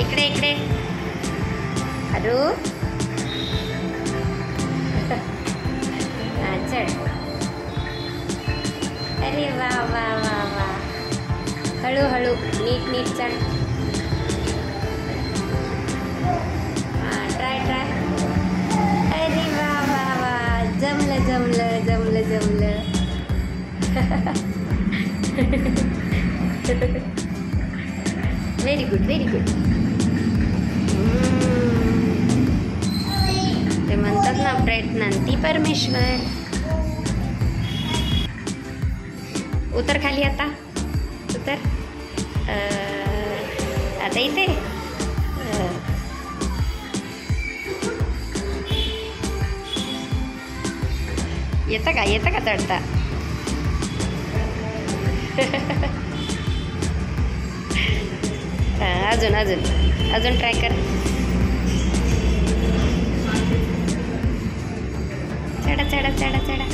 इकडे इकडे अरू चढ. अरे वा वा वा वा. हळूहळू नीट नीट चढ. Try try. अरे वा वा वा. जमलं जमलं जमलं जमलं. Very good very good. ते म्हणतात ना प्रयत्नांती परमेश्वर. उतर खाली आता. उतर. आता इथे येतं का चढता. अजून अजून अजून ट्राय कर. चढा चढा चढा चढा.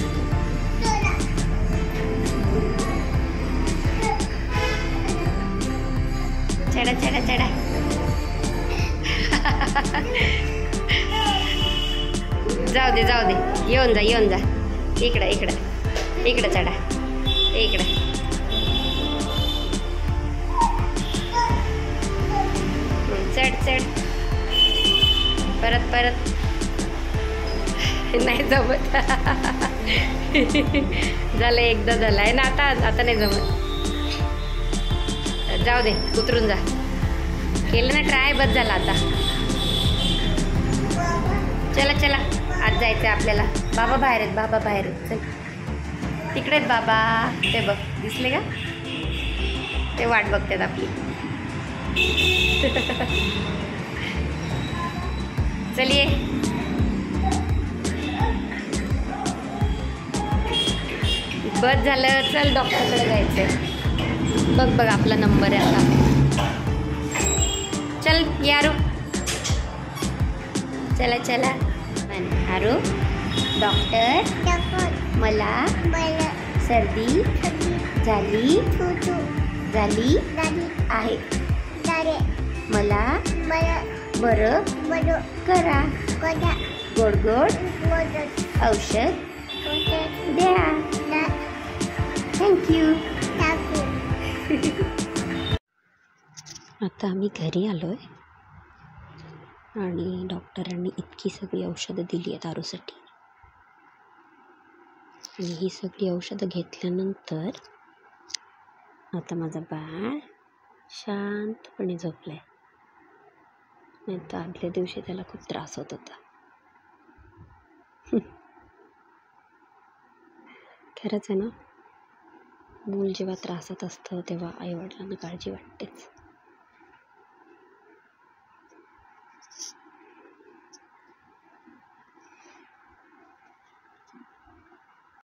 चढा चढा चढा. जाऊ दे जाऊ दे. येऊन जा इकडं इकडं इकडं चढा. इकडं चढ चढ. परत परत. नाही जमत. झालं एकदा झालं आहे ना. आता नाही जमत. जाऊ दे उतरून जा. केलं ना ट्राय बस झाला आता. चला चला आज जायचं आपल्याला. बाबा बाहेर आहेत. बाबा बाहेर आहेत. चल तिकडे आहेत बाबा. ते बघ दिसले का. ते वाट बघतात आपली. चलिए. बस झालं. चल डॉक्टरकडे जायचंय. बघ आपला नंबर आहे आता. चल यारू. चला चला. आरू डॉक्टर मला सर्दी झाली आहे. मला बरं करा. गोड गोड औषध द्या. थँक्यू. आता आम्ही घरी आलोय आणि डॉक्टरांनी इतकी सगळी औषधं दिली आहेत आरूसाठी. आणि ही सगळी औषधं घेतल्यानंतर आता माझा बाळ शांतपणे झोपलाय. नाही तर आदल्या दिवशी त्याला खूप त्रास होत होता. खरंच आहे ना. मूल जेव्हा त्रासात असतं तेव्हा आईवडिलांना काळजी वाटतेच.